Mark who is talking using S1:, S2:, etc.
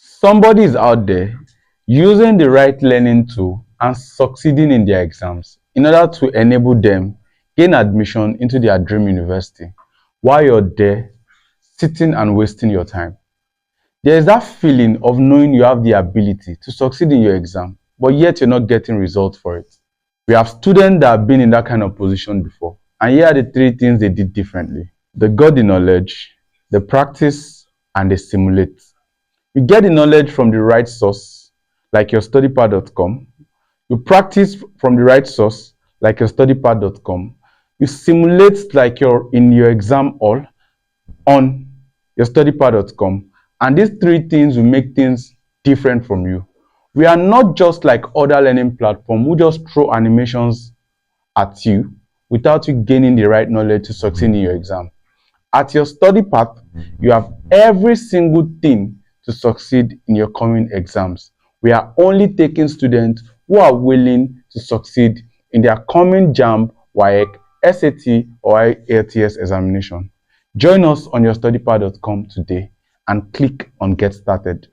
S1: Somebody is out there using the right learning tool and succeeding in their exams in order to enable them gain admission into their dream university while you're there sitting and wasting your time. There is that feeling of knowing you have the ability to succeed in your exam, but yet you're not getting results for it. We have students that have been in that kind of position before, and here are the 3 things they did differently. They got the knowledge, they practice, and they simulate. You get the knowledge from the right source, like your studypad.com. You practice from the right source, like your studypad.com. You simulate like you're in your exam hall on your studypad.com. And these 3 things will make things different from you. We are not just like other learning platforms who just throw animations at you without you gaining the right knowledge to succeed in your exam. At your study path, you have every single thing to succeed in your coming exams. We are only taking students who are willing to succeed in their coming JAMB, WAEC, SAT, or ALTS examination. Join us on your studypad.com today and click on Get Started.